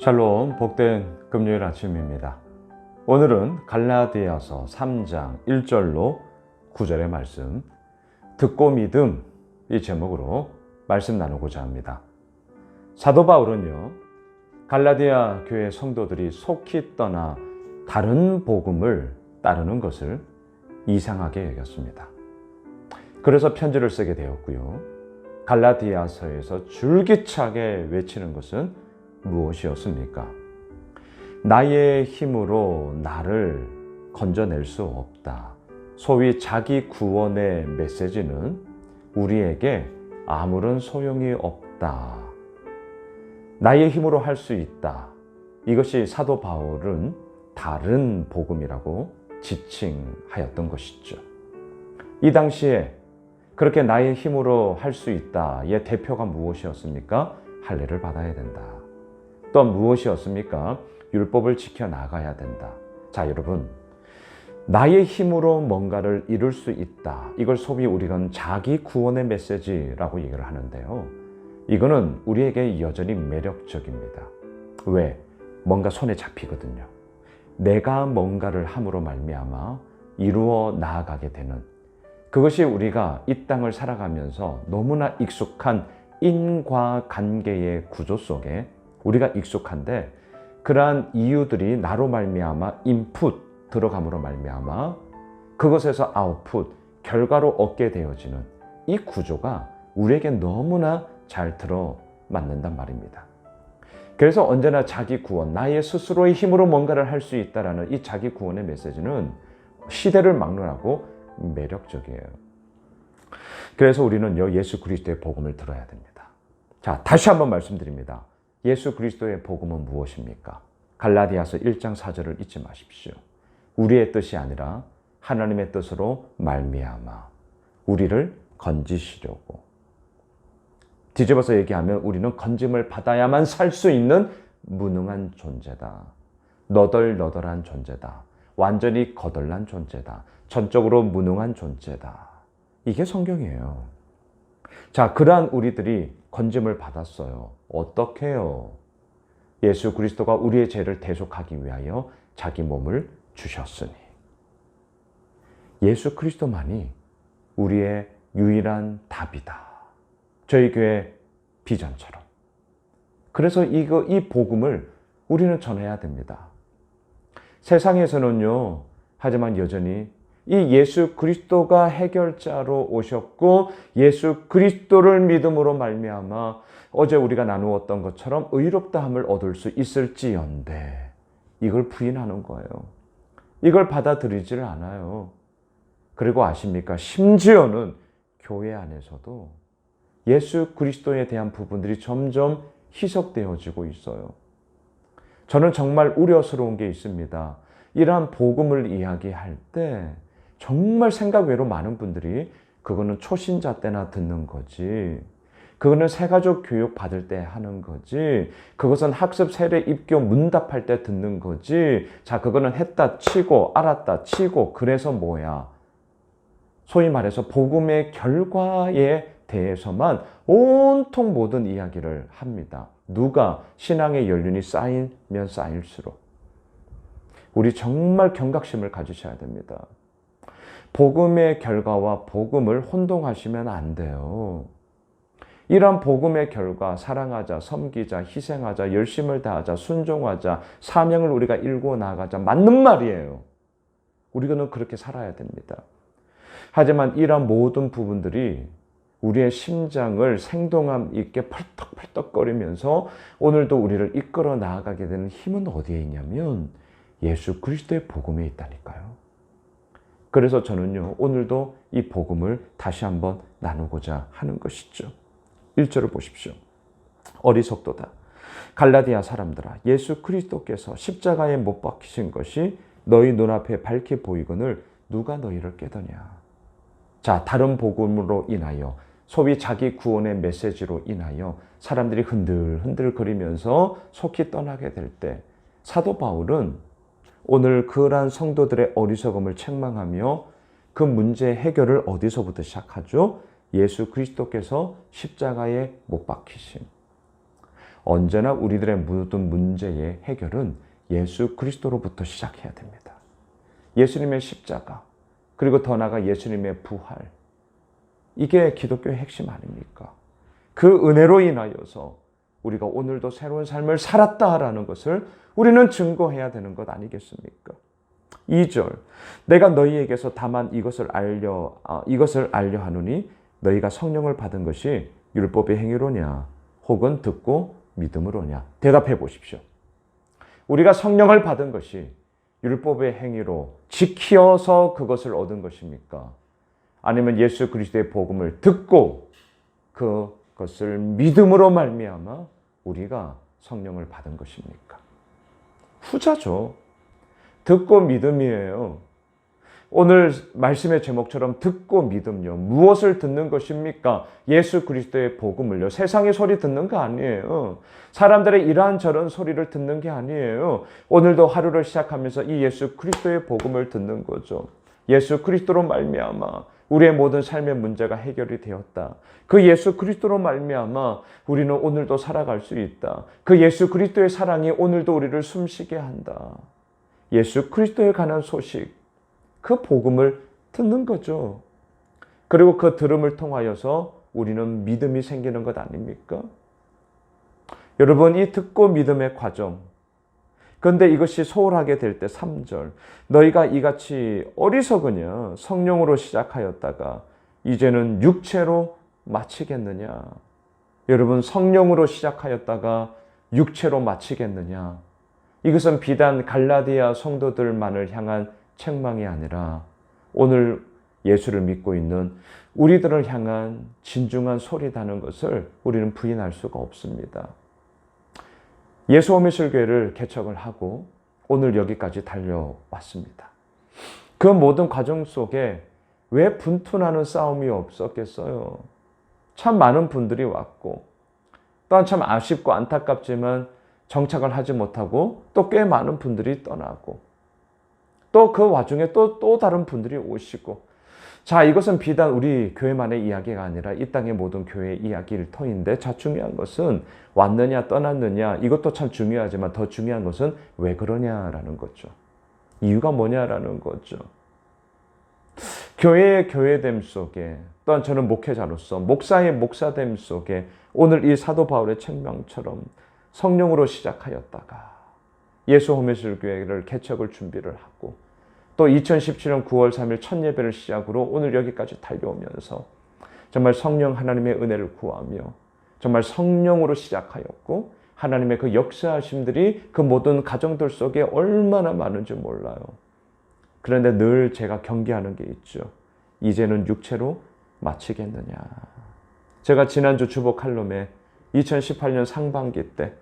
샬롬, 복된 금요일 아침입니다. 오늘은 갈라디아서 3장 1절로 9절의 말씀, 듣고 믿음, 이 제목으로 말씀 나누고자 합니다. 사도 바울은요, 갈라디아 교회 성도들이 속히 떠나 다른 복음을 따르는 것을 이상하게 여겼습니다. 그래서 편지를 쓰게 되었고요. 갈라디아서에서 줄기차게 외치는 것은 무엇이었습니까? 나의 힘으로 나를 건져낼 수 없다. 소위 자기 구원의 메시지는 우리에게 아무런 소용이 없다. 나의 힘으로 할 수 있다. 이것이 사도 바울은 다른 복음이라고 지칭하였던 것이죠. 이 당시에 그렇게 나의 힘으로 할 수 있다의 대표가 무엇이었습니까? 할례를 받아야 된다. 또 무엇이었습니까? 율법을 지켜나가야 된다. 자, 여러분, 나의 힘으로 뭔가를 이룰 수 있다. 이걸 소위 우리는 자기 구원의 메시지라고 얘기를 하는데요. 이거는 우리에게 여전히 매력적입니다. 왜? 뭔가 손에 잡히거든요. 내가 뭔가를 함으로 말미암아 이루어 나아가게 되는, 그것이 우리가 이 땅을 살아가면서 너무나 익숙한 인과관계의 구조 속에 우리가 익숙한데, 그러한 이유들이 나로 말미암아 인풋 들어감으로 말미암아 그것에서 아웃풋 결과로 얻게 되어지는 이 구조가 우리에게 너무나 잘 들어맞는단 말입니다. 그래서 언제나 자기 구원, 나의 스스로의 힘으로 뭔가를 할 수 있다라는 이 자기 구원의 메시지는 시대를 막론하고 매력적이에요. 그래서 우리는요, 예수 그리스도의 복음을 들어야 됩니다. 자, 다시 한번 말씀드립니다. 예수 그리스도의 복음은 무엇입니까? 갈라디아서 1장 4절을 잊지 마십시오. 우리의 뜻이 아니라 하나님의 뜻으로 말미암아 우리를 건지시려고. 뒤집어서 얘기하면 우리는 건짐을 받아야만 살 수 있는 무능한 존재다. 너덜너덜한 존재다. 완전히 거덜난 존재다. 전적으로 무능한 존재다. 이게 성경이에요. 자, 그러한 우리들이 건짐을 받았어요. 어떻게 해요? 예수 그리스도가 우리의 죄를 대속하기 위하여 자기 몸을 주셨으니. 예수 그리스도만이 우리의 유일한 답이다. 저희 교회 비전처럼. 그래서 이 복음을 우리는 전해야 됩니다. 세상에서는요, 하지만 여전히 이 예수 그리스도가 해결자로 오셨고 예수 그리스도를 믿음으로 말미암아 어제 우리가 나누었던 것처럼 의롭다함을 얻을 수 있을지언데 이걸 부인하는 거예요. 이걸 받아들이지를 않아요. 그리고 아십니까? 심지어는 교회 안에서도 예수 그리스도에 대한 부분들이 점점 희석되어지고 있어요. 저는 정말 우려스러운 게 있습니다. 이러한 복음을 이야기할 때 정말 생각 외로 많은 분들이 그거는 초신자 때나 듣는 거지, 그거는 새가족 교육 받을 때 하는 거지, 그것은 학습 세례 입교 문답할 때 듣는 거지, 자, 그거는 했다 치고 알았다 치고 그래서 뭐야. 소위 말해서 복음의 결과에 대해서만 온통 모든 이야기를 합니다. 누가? 신앙의 연륜이 쌓이면 쌓일수록. 우리 정말 경각심을 가지셔야 됩니다. 복음의 결과와 복음을 혼동하시면 안 돼요. 이런 복음의 결과, 사랑하자, 섬기자, 희생하자, 열심을 다하자, 순종하자, 사명을 우리가 일구어 나가자, 맞는 말이에요. 우리는 그렇게 살아야 됩니다. 하지만 이런 모든 부분들이 우리의 심장을 생동함 있게 펄떡펄떡거리면서 오늘도 우리를 이끌어 나아가게 되는 힘은 어디에 있냐면 예수 그리스도의 복음에 있다니까요. 그래서 저는요, 오늘도 이 복음을 다시 한번 나누고자 하는 것이죠. 1절을 보십시오. 어리석도다. 갈라디아 사람들아, 예수 그리스도께서 십자가에 못 박히신 것이 너희 눈앞에 밝게 보이거늘 누가 너희를 깨더냐. 자, 다른 복음으로 인하여, 소위 자기 구원의 메시지로 인하여 사람들이 흔들거리면서 속히 떠나게 될 때 사도 바울은 오늘 그러한 성도들의 어리석음을 책망하며 그 문제 해결을 어디서부터 시작하죠? 예수 그리스도께서 십자가에 못 박히심. 언제나 우리들의 모든 문제의 해결은 예수 그리스도로부터 시작해야 됩니다. 예수님의 십자가, 그리고 더 나아가 예수님의 부활. 이게 기독교의 핵심 아닙니까? 그 은혜로 인하여서 우리가 오늘도 새로운 삶을 살았다라는 것을 우리는 증거해야 되는 것 아니겠습니까? 2절, 내가 너희에게서 다만 이것을 알려 하노니 너희가 성령을 받은 것이 율법의 행위로냐 혹은 듣고 믿음으로냐. 대답해 보십시오. 우리가 성령을 받은 것이 율법의 행위로 지켜서 그것을 얻은 것입니까? 아니면 예수 그리스도의 복음을 듣고 그것을 믿음으로 말미암아 우리가 성령을 받은 것입니까? 후자죠. 듣고 믿음이에요. 오늘 말씀의 제목처럼 듣고 믿음요. 무엇을 듣는 것입니까? 예수 그리스도의 복음을요. 세상의 소리 듣는 거 아니에요. 사람들의 이런저런 소리를 듣는 게 아니에요. 오늘도 하루를 시작하면서 이 예수 그리스도의 복음을 듣는 거죠. 예수 그리스도로 말미암아 우리의 모든 삶의 문제가 해결이 되었다. 그 예수 그리스도로 말미암아 우리는 오늘도 살아갈 수 있다. 그 예수 그리스도의 사랑이 오늘도 우리를 숨쉬게 한다. 예수 그리스도에 관한 소식, 그 복음을 듣는 거죠. 그리고 그 들음을 통하여서 우리는 믿음이 생기는 것 아닙니까? 여러분, 이 듣고 믿음의 과정, 그런데 이것이 소홀하게 될 때 3절, 너희가 이같이 어리석으냐 성령으로 시작하였다가 이제는 육체로 마치겠느냐. 여러분, 성령으로 시작하였다가 육체로 마치겠느냐. 이것은 비단 갈라디아 성도들만을 향한 책망이 아니라 오늘 예수를 믿고 있는 우리들을 향한 진중한 소리다는 것을 우리는 부인할 수가 없습니다. 예수 호미술교회를 개척을 하고 오늘 여기까지 달려왔습니다. 그 모든 과정 속에 왜 분투나는 싸움이 없었겠어요? 참 많은 분들이 왔고 또한 참 아쉽고 안타깝지만 정착을 하지 못하고 또 꽤 많은 분들이 떠나고 또 그 와중에 또 다른 분들이 오시고, 자, 이것은 비단 우리 교회만의 이야기가 아니라 이 땅의 모든 교회의 이야기일 터인데, 자, 중요한 것은 왔느냐 떠났느냐 이것도 참 중요하지만 더 중요한 것은 왜 그러냐라는 거죠. 이유가 뭐냐라는 거죠. 교회의 교회됨 속에, 또한 저는 목회자로서 목사의 목사됨 속에 오늘 이 사도 바울의 책망처럼 성령으로 시작하였다가 예수 호미술교회를 개척을 준비를 하고 또 2017년 9월 3일 첫 예배를 시작으로 오늘 여기까지 달려오면서 정말 성령 하나님의 은혜를 구하며 정말 성령으로 시작하였고 하나님의 그 역사하심들이 그 모든 가정들 속에 얼마나 많은지 몰라요. 그런데 늘 제가 경계하는 게 있죠. 이제는 육체로 마치겠느냐. 제가 지난주 주보 칼럼에 2018년 상반기 때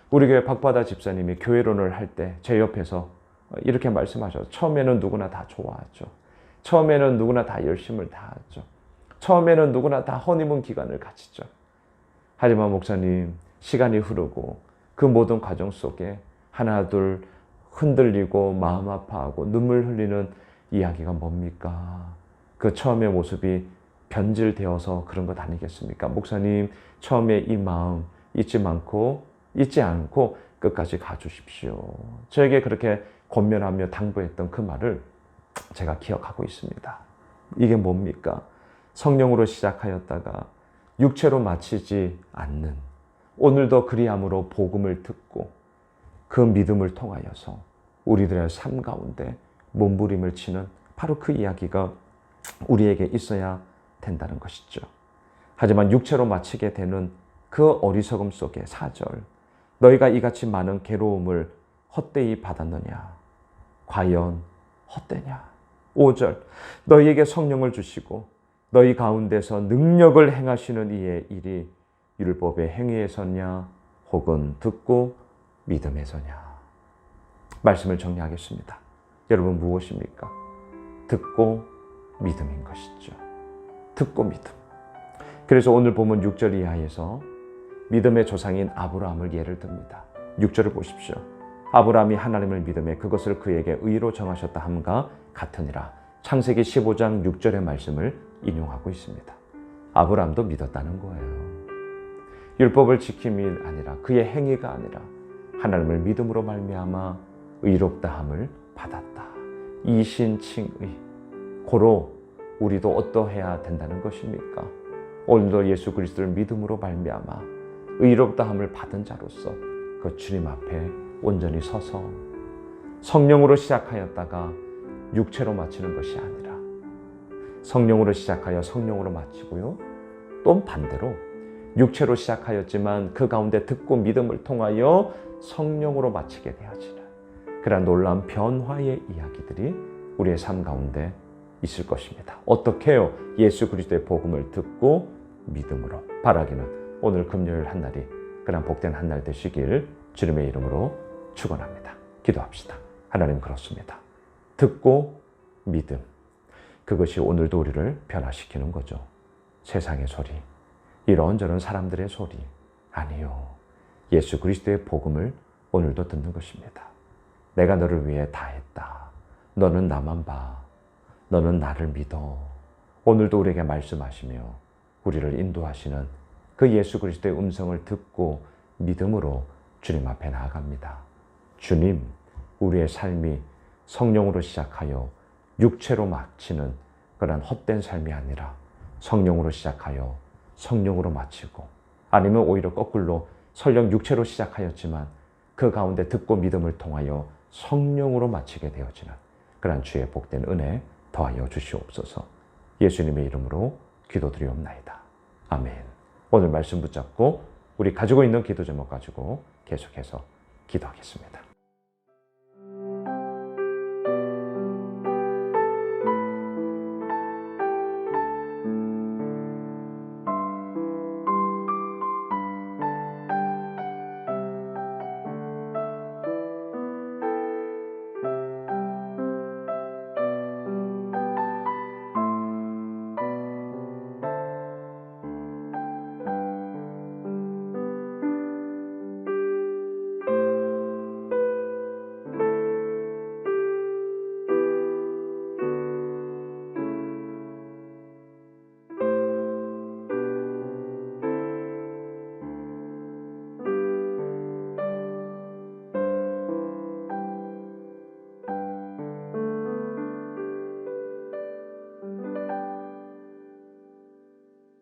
우리 교회 박바다 집사님이 교회론을 할 때 제 옆에서 이렇게 말씀하셨어요. 처음에는 누구나 다 좋아하죠. 처음에는 누구나 다 열심을 다하죠. 처음에는 누구나 다 허니문 기간을 가지죠. 하지만 목사님, 시간이 흐르고 그 모든 과정 속에 하나둘 흔들리고 마음 아파하고 눈물 흘리는 이야기가 뭡니까? 그 처음의 모습이 변질되어서 그런 것 아니겠습니까? 목사님, 처음에 이 마음 잊지 않고 끝까지 가주십시오. 저에게 그렇게 권면하며 당부했던 그 말을 제가 기억하고 있습니다. 이게 뭡니까? 성령으로 시작하였다가 육체로 마치지 않는, 오늘도 그리함으로 복음을 듣고 그 믿음을 통하여서 우리들의 삶 가운데 몸부림을 치는 바로 그 이야기가 우리에게 있어야 된다는 것이죠. 하지만 육체로 마치게 되는 그 어리석음 속에 4절, 너희가 이같이 많은 괴로움을 헛되이 받았느냐? 과연 헛되냐? 5절, 너희에게 성령을 주시고 너희 가운데서 능력을 행하시는 이의 일이 율법의 행위에서냐 혹은 듣고 믿음에서냐? 말씀을 정리하겠습니다. 여러분, 무엇입니까? 듣고 믿음인 것이죠. 듣고 믿음. 그래서 오늘 보면 6절 이하에서 믿음의 조상인 아브라함을 예를 듭니다. 6절을 보십시오. 아브라함이 하나님을 믿음에 그것을 그에게 의로 정하셨다 함과 같으니라. 창세기 15장 6절의 말씀을 인용하고 있습니다. 아브라함도 믿었다는 거예요. 율법을 지킴이 아니라 그의 행위가 아니라 하나님을 믿음으로 말미암아 의롭다함을 받았다. 이신칭의. 고로 우리도 어떠해야 된다는 것입니까? 오늘도 예수 그리스도를 믿음으로 말미암아 의롭다함을 받은 자로서 그 주님 앞에 온전히 서서 성령으로 시작하였다가 육체로 마치는 것이 아니라 성령으로 시작하여 성령으로 마치고요. 또 반대로 육체로 시작하였지만 그 가운데 듣고 믿음을 통하여 성령으로 마치게 되어지는 그러한 놀라운 변화의 이야기들이 우리의 삶 가운데 있을 것입니다. 어떻게 해요? 예수 그리스도의 복음을 듣고 믿음으로 바라기는 오늘 금요일 한 날이 그런 복된 한 날 되시길 주님의 이름으로 축원합니다. 기도합시다. 하나님 그렇습니다. 듣고 믿음. 그것이 오늘도 우리를 변화시키는 거죠. 세상의 소리, 이런저런 사람들의 소리 아니요. 예수 그리스도의 복음을 오늘도 듣는 것입니다. 내가 너를 위해 다 했다. 너는 나만 봐. 너는 나를 믿어. 오늘도 우리에게 말씀하시며 우리를 인도하시는 그 예수 그리스도의 음성을 듣고 믿음으로 주님 앞에 나아갑니다. 주님, 우리의 삶이 성령으로 시작하여 육체로 마치는 그런 헛된 삶이 아니라 성령으로 시작하여 성령으로 마치고 아니면 오히려 거꾸로 설령 육체로 시작하였지만 그 가운데 듣고 믿음을 통하여 성령으로 마치게 되어지는 그런 주의 복된 은혜 더하여 주시옵소서. 예수님의 이름으로 기도드리옵나이다. 아멘. 오늘 말씀 붙잡고 우리 가지고 있는 기도 제목 가지고 계속해서 기도하겠습니다.